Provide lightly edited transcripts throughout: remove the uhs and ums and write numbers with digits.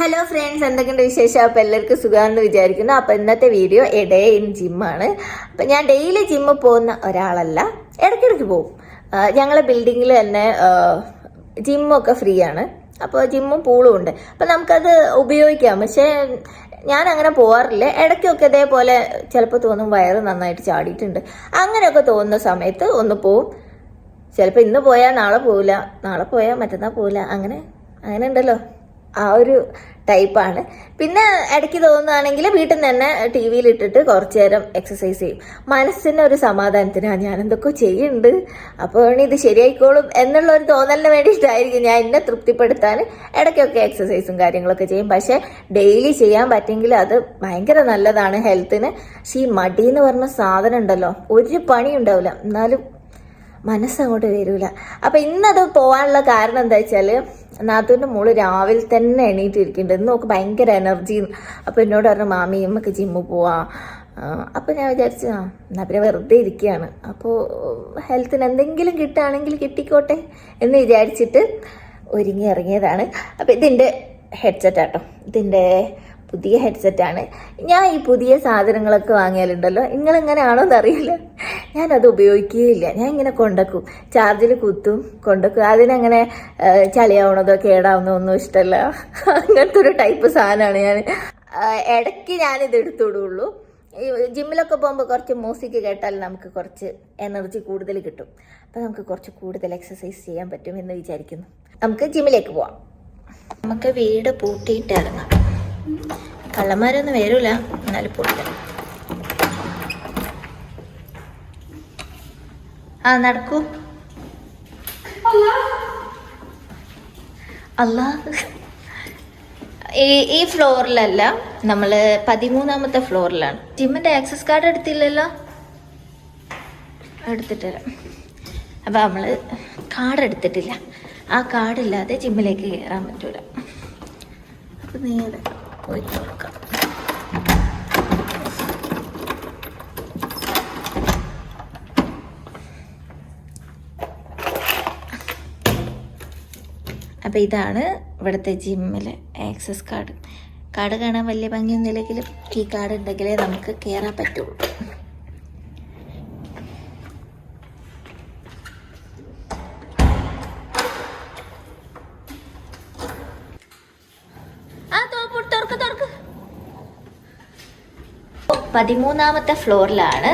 Hello friends, എന്തൊക്കെയുണ്ട് വിശേഷം? അപ്പോൾ എല്ലാവർക്കും സുഖമാണെന്ന് വിചാരിക്കുന്നു. അപ്പോൾ ഇന്നത്തെ വീഡിയോ എ ഡേ ഇൻ ജിമ്മാണ്. അപ്പം ഞാൻ ഡെയിലി ജിമ്മിൽ പോകുന്ന ഒരാളല്ല, ഇടയ്ക്കിടയ്ക്ക് പോകും. ഞങ്ങളെ ബിൽഡിങ്ങിൽ തന്നെ ജിമ്മൊക്കെ ഫ്രീ ആണ്. അപ്പോൾ ജിമ്മും പൂളും ഉണ്ട്. അപ്പോൾ നമുക്കത് ഉപയോഗിക്കാം. പക്ഷേ ഞാൻ അങ്ങനെ പോകാറില്ല. ഇടയ്ക്കൊക്കെ ഇതേപോലെ ചിലപ്പോൾ തോന്നും വയറ് നന്നായിട്ട് ചാടിയിട്ടുണ്ട്, അങ്ങനെയൊക്കെ തോന്നുന്ന സമയത്ത് ഒന്ന് പോവും. ചിലപ്പോൾ ഇന്ന് പോയാൽ നാളെ പോവില്ല, നാളെ പോയാൽ മറ്റന്നാൾ പോവില്ല, അങ്ങനെ ഉണ്ടല്ലോ, ആ ഒരു ടൈപ്പാണ്. പിന്നെ ഇടയ്ക്ക് തോന്നുകയാണെങ്കിൽ വീട്ടിൽ നിന്ന് തന്നെ ടി വിയിലിട്ടിട്ട് കുറച്ച് നേരം എക്സസൈസ് ചെയ്യും. മനസ്സിന് ഒരു സമാധാനത്തിനാണ് ഞാൻ എന്തൊക്കെ ചെയ്യുന്നുണ്ട്, അപ്പോൾ ഇത് ശരിയായിക്കോളും എന്നുള്ള ഒരു തോന്നലിന് വേണ്ടിയിട്ടായിരിക്കും ഞാൻ എന്നെ തൃപ്തിപ്പെടുത്താൻ ഇടയ്ക്കൊക്കെ എക്സസൈസും കാര്യങ്ങളൊക്കെ ചെയ്യും. പക്ഷേ ഡെയിലി ചെയ്യാൻ പറ്റുമെങ്കിൽ അത് ഭയങ്കര നല്ലതാണ് ഹെൽത്തിന്. പക്ഷേ ഈ മടി എന്ന് പറഞ്ഞ സാധനം ഉണ്ടല്ലോ, ഒരു പണി ഉണ്ടാവില്ല, എന്നാലും മനസ്സങ്ങോട്ട് വരില്ല. അപ്പം ഇന്നത് പോകാനുള്ള കാരണം എന്താ വെച്ചാൽ, നാത്തൂൻ്റെ മോള് രാവിലെ തന്നെ എണീറ്റിരിക്കുന്നുണ്ട്. ഇന്ന് നോക്ക് ഭയങ്കര എനർജി. അപ്പോൾ എന്നോട് പറഞ്ഞു, മാമി നമുക്ക് ജിമ്മിൽ പോവാം. അപ്പോൾ ഞാൻ വിചാരിച്ചു എന്നാൽ പിന്നെ വെറുതെ ഇരിക്കുകയാണ്, അപ്പോൾ ഹെൽത്തിന് എന്തെങ്കിലും കിട്ടുകയാണെങ്കിൽ കിട്ടിക്കോട്ടെ എന്ന് വിചാരിച്ചിട്ട് ഒരുങ്ങി ഇറങ്ങിയതാണ്. അപ്പോൾ ഇതിൻ്റെ ഹെഡ്സെറ്റാട്ടോ, ഇതിൻ്റെ പുതിയ ഹെഡ്സെറ്റാണ്. ഞാൻ ഈ പുതിയ സാധനങ്ങളൊക്കെ വാങ്ങിയാലുണ്ടല്ലോ, നിങ്ങളെങ്ങനെയാണോ എന്നറിയില്ല, ഞാനത് ഉപയോഗിക്കുകയില്ല. ഞാൻ ഇങ്ങനെ കൊണ്ടുവെക്കും, ചാർജിൽ കുത്തും, കൊണ്ടുവെക്കും. അതിനങ്ങനെ ചളിയാവണതോ കേടാവുന്നതോ ഒന്നും ഇഷ്ടമല്ല. അങ്ങനത്തെ ഒരു ടൈപ്പ് സാധനമാണ് ഞാൻ. ഇടയ്ക്ക് ഞാനിത് എടുത്തുവിടുള്ളൂ. ഈ ജിമ്മിലൊക്കെ പോകുമ്പോൾ കുറച്ച് മ്യൂസിക് കേട്ടാൽ നമുക്ക് കുറച്ച് എനർജി കൂടുതൽ കിട്ടും. അപ്പോൾ നമുക്ക് കുറച്ച് കൂടുതൽ എക്സസൈസ് ചെയ്യാൻ പറ്റും എന്ന് വിചാരിക്കുന്നു. നമുക്ക് ജിമ്മിലേക്ക് പോവാം. നമുക്ക് വീട് പൂട്ടിയിട്ട് ഇറങ്ങാം. കള്ളന്മാരൊന്നും വരില്ല, എന്നാലും പൊളിക്കാം. നടക്കൂ. അല്ല, ഈ ഫ്ലോറിലല്ല, നമ്മൾ 13ാമത്തെ ഫ്ലോറിലാണ്. ജിമ്മിൻ്റെ ആക്സസ് കാർഡ് എടുത്തില്ലല്ലോ, എടുത്തിട്ടില്ല. അപ്പം നമ്മൾ കാർഡ് എടുത്തിട്ടില്ല. ആ കാർഡില്ലാതെ ജിമ്മിലേക്ക് കയറാൻ പറ്റൂല. അപ്പം നേരെ പോയി നോക്കാം. അപ്പോൾ ഇതാണ് ഇവിടുത്തെ ജിമ്മിലെ ആക്സസ് കാർഡ്. കാർഡ് കാണാൻ വലിയ ഭംഗിയൊന്നുമില്ലെങ്കിലും ഈ കാർഡ് ഉണ്ടെങ്കിലേ നമുക്ക് കയറാൻ പറ്റുള്ളൂ. തുറക്ക്. 13ാമത്തെ ഫ്ലോറിലാണ്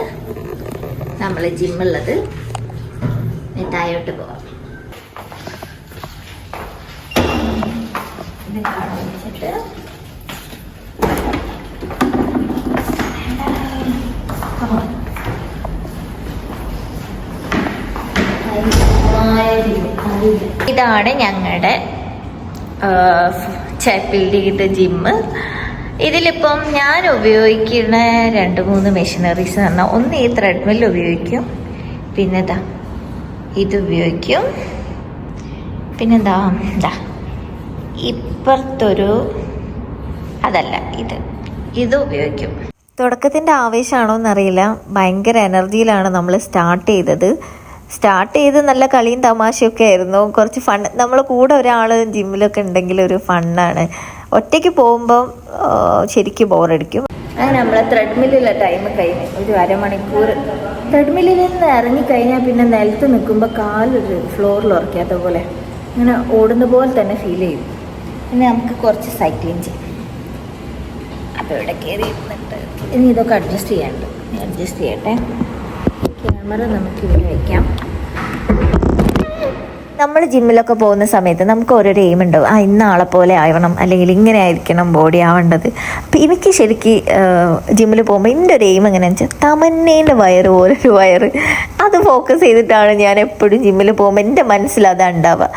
നമ്മൾ ജിമ്മുള്ളത്. താഴോട്ട് പോവാം. ഇത് കാണാൻ വെച്ചിട്ട് ഇതാണ് ഞങ്ങളുടെ ബിൽഡിങ്ങിൻ്റെ ജിമ്മ്. ഇതിലിപ്പം ഞാൻ ഉപയോഗിക്കുന്ന 2-3 മെഷീനറീസ് പറഞ്ഞാൽ, ഒന്ന് ഈ ത്രെഡ്മിൽ ഉപയോഗിക്കും, പിന്നെ ഇത് ഉപയോഗിക്കും, പിന്നെന്താ ഇപ്പുറത്തൊരു അതല്ല ഇത് ഉപയോഗിക്കും. തുടക്കത്തിൻ്റെ ആവേശമാണോ എന്നറിയില്ല, ഭയങ്കര എനർജിയിലാണ് നമ്മൾ സ്റ്റാർട്ട് ചെയ്ത് നല്ല കളിയും തമാശയൊക്കെ ആയിരുന്നു. കുറച്ച് ഫൺ, നമ്മൾ കൂടെ ഒരാൾ ജിമ്മിലൊക്കെ ഉണ്ടെങ്കിൽ ഒരു ഫണ്ണാണ്. ഒറ്റയ്ക്ക് പോകുമ്പോൾ ശരിക്കും ബോറടിക്കും. അങ്ങനെ നമ്മളെ ത്രെഡ്മില്ലുള്ള ടൈം കഴിഞ്ഞ് ഒരു അരമണിക്കൂർ ത്രെഡ്മില്ലിൽ നിന്ന് ഇറങ്ങിക്കഴിഞ്ഞാൽ പിന്നെ നിലത്ത് നിൽക്കുമ്പോൾ കാലൊരു ഫ്ലോറിൽ ഉറക്കാത്ത പോലെ ഇങ്ങനെ ഓടുന്ന പോലെ തന്നെ ഫീൽ ചെയ്യും. പിന്നെ നമുക്ക് കുറച്ച് സൈക്ലിങ് ചെയ്യും. അപ്പോൾ ഇവിടെ കയറി ഇരുന്നിട്ട് ഇനി ഇതൊക്കെ അഡ്ജസ്റ്റ് ചെയ്യട്ടെ. ക്യാമറ നമുക്കിവിടെ വയ്ക്കാം. നമ്മൾ ജിമ്മിലൊക്കെ പോകുന്ന സമയത്ത് നമുക്ക് ഓരോരോ എയിം ഉണ്ടാവും. ഇന്ന ആളെ പോലെ ആവണം, അല്ലെങ്കിൽ ഇങ്ങനെ ആയിരിക്കണം ബോഡി ആവേണ്ടത്. അപ്പം എനിക്ക് ശരിക്കും ജിമ്മിൽ പോകുമ്പോൾ എൻ്റെ ഒരു എയിം എങ്ങനെയാണെന്ന് വെച്ചാൽ തമന്നേൻ്റെ ഓരോരു വയറ് അത് ഫോക്കസ് ചെയ്തിട്ടാണ് ഞാൻ എപ്പോഴും ജിമ്മിൽ പോകുമ്പോൾ എൻ്റെ മനസ്സിൽ അതാണ് ഉണ്ടാവുക.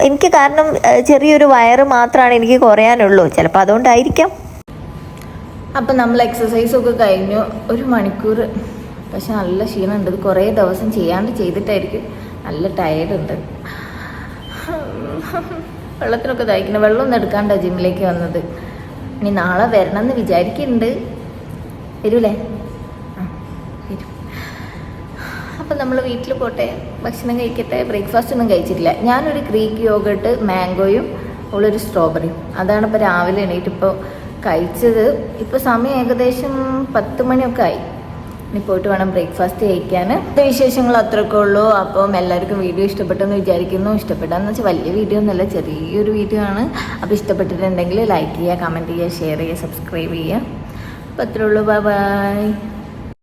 എനിക്ക് കാരണം ചെറിയൊരു വയറ് മാത്രമാണ് എനിക്ക് കുറയാനുള്ളൂ, ചിലപ്പോൾ അതുകൊണ്ടായിരിക്കാം. അപ്പം നമ്മൾ എക്സസൈസൊക്കെ കഴിഞ്ഞു, 1 മണിക്കൂർ. പക്ഷെ നല്ല ക്ഷീണമുണ്ട്. ഇത് കുറേ ദിവസം ചെയ്തിട്ടായിരിക്കും നല്ല ടയർഡുണ്ട്. വെള്ളത്തിനൊക്കെ ദാഹിക്കണം. വെള്ളമൊന്നും എടുക്കാണ്ടാണ് ജിമ്മിലേക്ക് വന്നത്. ഇനി നാളെ വരണം എന്ന് വിചാരിക്കുന്നുണ്ട്. വരൂലേ? വരും. അപ്പം നമ്മൾ വീട്ടിൽ പോട്ടെ, ഭക്ഷണം കഴിക്കട്ടെ. ബ്രേക്ക്ഫാസ്റ്റ് ഒന്നും കഴിച്ചിട്ടില്ല. ഞാനൊരു ഗ്രീക്ക് യോഗട്ട് മാംഗോയും അവളൊരു സ്ട്രോബെറി. അതാണ് ഇപ്പോൾ രാവിലെ എണീറ്റ് ഇപ്പോൾ കഴിച്ചത്. ഇപ്പോൾ സമയം ഏകദേശം 10 മണിയൊക്കെ ആയി. ഇനി പോയിട്ട് വേണം ബ്രേക്ക്ഫാസ്റ്റ് കഴിക്കാൻ. വിശേഷങ്ങൾ അത്രയൊക്കെ ഉള്ളൂ. അപ്പം എല്ലാവർക്കും വീഡിയോ ഇഷ്ടപ്പെട്ടെന്ന് വിചാരിക്കുന്നു. ഇഷ്ടപ്പെട്ടാന്ന് വെച്ചാൽ വലിയ വീഡിയോ ഒന്നുമല്ല, ചെറിയൊരു വീഡിയോ ആണ്. അപ്പോൾ ഇഷ്ടപ്പെട്ടിട്ടുണ്ടെങ്കിൽ ലൈക്ക് ചെയ്യുക, കമൻറ്റ് ചെയ്യുക, ഷെയർ ചെയ്യുക, സബ്സ്ക്രൈബ് ചെയ്യുക. അപ്പോൾ അത്രേ ഉള്ളൂ. Bye bye.